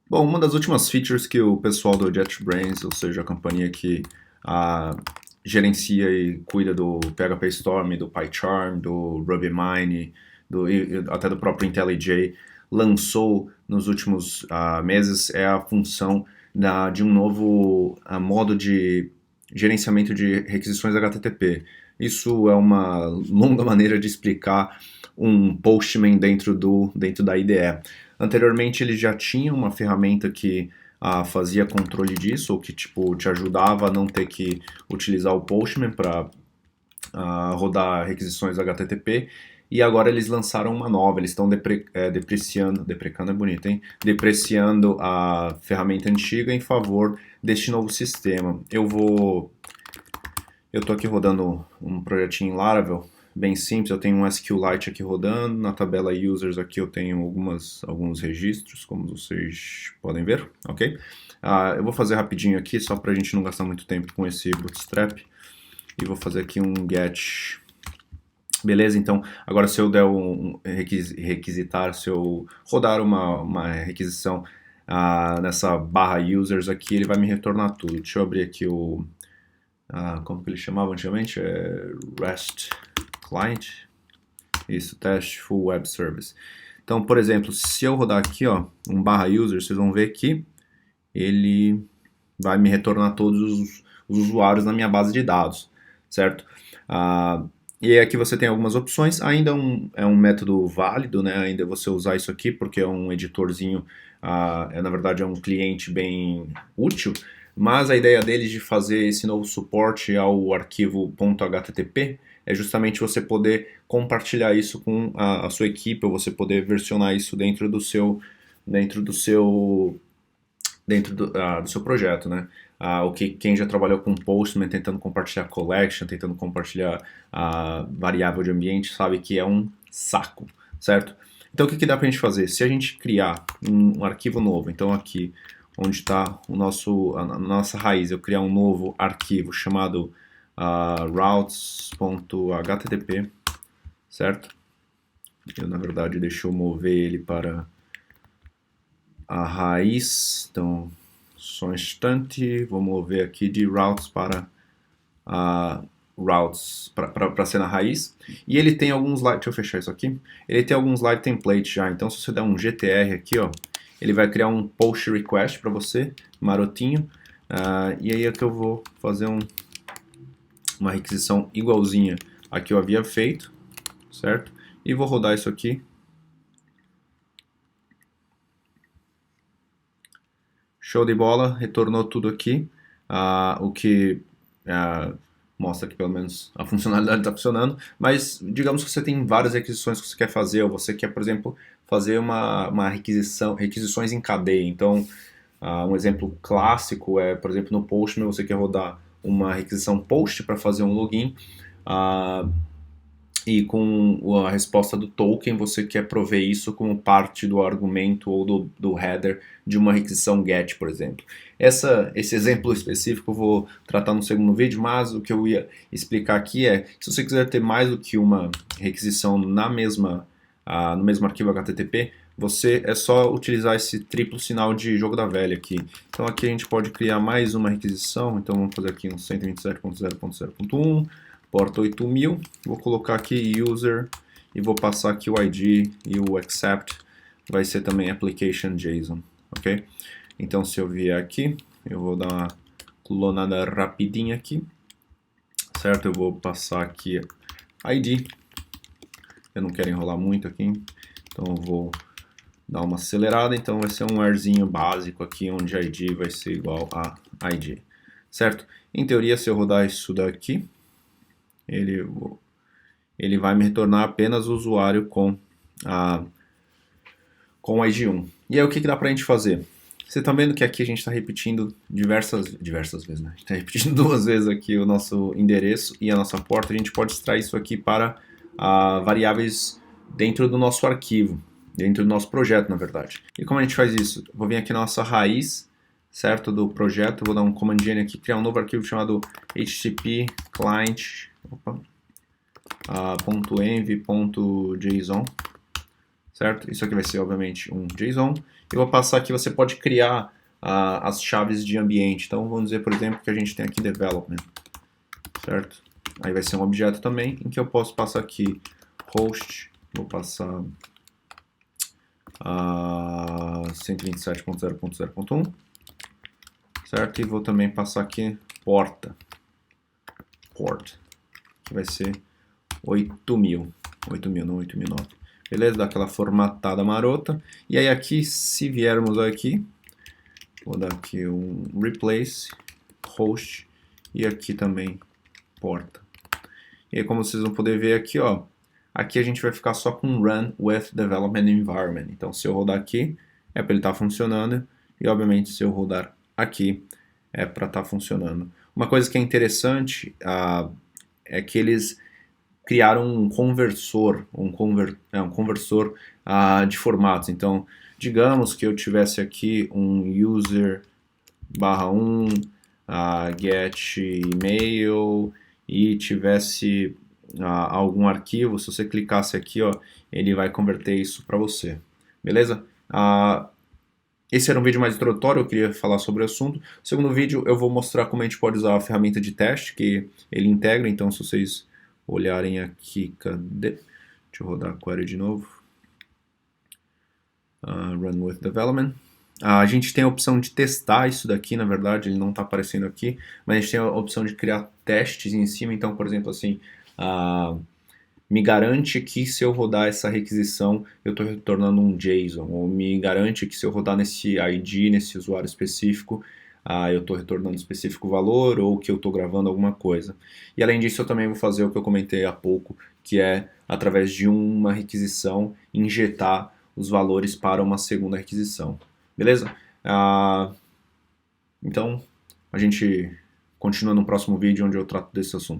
Bom, uma das últimas features que o pessoal do JetBrains, ou seja, a companhia que ah, gerencia e cuida do PHP Storm, do PyCharm, do RubyMine, até do próprio IntelliJ, lançou nos últimos meses é a função de um novo modo de gerenciamento de requisições HTTP. Isso é uma longa maneira de explicar um Postman dentro da IDE. Anteriormente ele já tinha uma ferramenta que fazia controle disso, ou que tipo, te ajudava a não ter que utilizar o Postman para rodar requisições HTTP, e agora eles lançaram uma nova, eles estão deprecando é bonito, hein? Depreciando a ferramenta antiga em favor deste novo sistema. Eu tô aqui rodando um projetinho em Laravel, bem simples, eu tenho um SQLite aqui rodando, na tabela users aqui eu tenho alguns registros, como vocês podem ver, ok? Eu vou fazer rapidinho aqui, só para a gente não gastar muito tempo com esse bootstrap, e vou fazer aqui um get. Beleza, então agora se eu der requisitar, se eu rodar uma requisição nessa barra users aqui, ele vai me retornar tudo. Deixa eu abrir aqui como que ele chamava antigamente? REST Client. Isso, Test Full Web Service. Então, por exemplo, se eu rodar aqui, ó, um barra user, vocês vão ver que ele vai me retornar todos os usuários na minha base de dados, certo? E aqui você tem algumas opções, ainda é um método válido, né? Ainda você usar isso aqui, porque é um editorzinho, na verdade é um cliente bem útil, mas a ideia deles de fazer esse novo suporte ao arquivo .http é justamente você poder compartilhar isso com a sua equipe, ou você poder versionar isso dentro do seu projeto, né? Quem já trabalhou com Postman, tentando compartilhar collection, tentando compartilhar variável de ambiente, sabe que é um saco, certo? Então o que dá pra gente fazer? Se a gente criar um arquivo novo, então aqui onde está a nossa raiz, eu criar um novo arquivo chamado routes.http, certo? Na verdade, deixa eu mover ele para a raiz, então só um instante, vou mover aqui de routes para routes para ser na raiz, e ele tem alguns live, deixa eu fechar isso aqui, ele tem alguns live templates já, então se você der um GTR aqui, ó, ele vai criar um post request para você, marotinho, e aí é que eu vou fazer uma requisição igualzinha a que eu havia feito, certo? E vou rodar isso aqui. Show de bola, retornou tudo aqui, o que mostra que pelo menos a funcionalidade está funcionando, mas digamos que você tem várias requisições que você quer fazer, ou você quer, por exemplo, fazer uma requisições em cadeia. Então, um exemplo clássico é, por exemplo, no Postman você quer rodar uma requisição post para fazer um login, e com a resposta do token você quer prover isso como parte do argumento ou do header de uma requisição GET, por exemplo. Esse exemplo específico eu vou tratar no segundo vídeo, mas o que eu ia explicar aqui é que se você quiser ter mais do que uma requisição no mesmo arquivo HTTP, é só utilizar esse triplo sinal de jogo da velha aqui. Então aqui a gente pode criar mais uma requisição, então vamos fazer aqui um 127.0.0.1, porta 8000, vou colocar aqui user e vou passar aqui o ID e o accept, vai ser também application JSON, ok? Então se eu vier aqui, eu vou dar uma clonada rapidinha aqui, certo? Eu vou passar aqui ID, eu não quero enrolar muito aqui, então eu vou dar uma acelerada, então vai ser um arzinho básico aqui, onde ID vai ser igual a ID, certo? Em teoria, se eu rodar isso daqui, ele vai me retornar apenas o usuário com o ID1. E aí o que dá pra gente fazer? Você está vendo que aqui a gente está repetindo diversas vezes, né? A gente está repetindo duas vezes aqui o nosso endereço e a nossa porta. A gente pode extrair isso aqui para variáveis dentro do nosso arquivo, dentro do nosso projeto, na verdade. E como a gente faz isso? Vou vir aqui na nossa raiz, certo, do projeto, vou dar um command N aqui, criar um novo arquivo chamado http client .env.json, certo? Isso aqui vai ser, obviamente, um JSON. Eu vou passar aqui, você pode criar as chaves de ambiente. Então, vamos dizer, por exemplo, que a gente tem aqui development, certo? Aí vai ser um objeto também, em que eu posso passar aqui host, vou passar 127.0.0.1, certo? E vou também passar aqui port, que vai ser 8.000, não 8.009. Beleza? Dá aquela formatada marota. E aí aqui, se viermos aqui, vou dar aqui um replace, host, e aqui também porta. E aí como vocês vão poder ver aqui, ó, aqui a gente vai ficar só com run with development environment. Então se eu rodar aqui, é para ele estar funcionando, e obviamente se eu rodar aqui, é para estar funcionando. Uma coisa que é interessante é que eles criaram um conversor, um conversor de formatos. Então, digamos que eu tivesse aqui um user /1 get email e tivesse algum arquivo, se você clicasse aqui, ó, ele vai converter isso para você. Beleza? Esse era um vídeo mais introdutório, eu queria falar sobre o assunto. No segundo vídeo eu vou mostrar como a gente pode usar a ferramenta de teste que ele integra. Então, se vocês olharem aqui, cadê? Deixa eu rodar a query de novo. Run with development. A gente tem a opção de testar isso daqui, na verdade, ele não está aparecendo aqui, mas a gente tem a opção de criar testes em cima. Então, por exemplo, assim, me garante que se eu rodar essa requisição, eu estou retornando um JSON, ou me garante que se eu rodar nesse ID, nesse usuário específico, eu estou retornando específico valor, ou que eu estou gravando alguma coisa. E além disso, eu também vou fazer o que eu comentei há pouco, que é, através de uma requisição, injetar os valores para uma segunda requisição. Beleza? Então, a gente continua no próximo vídeo onde eu trato desse assunto.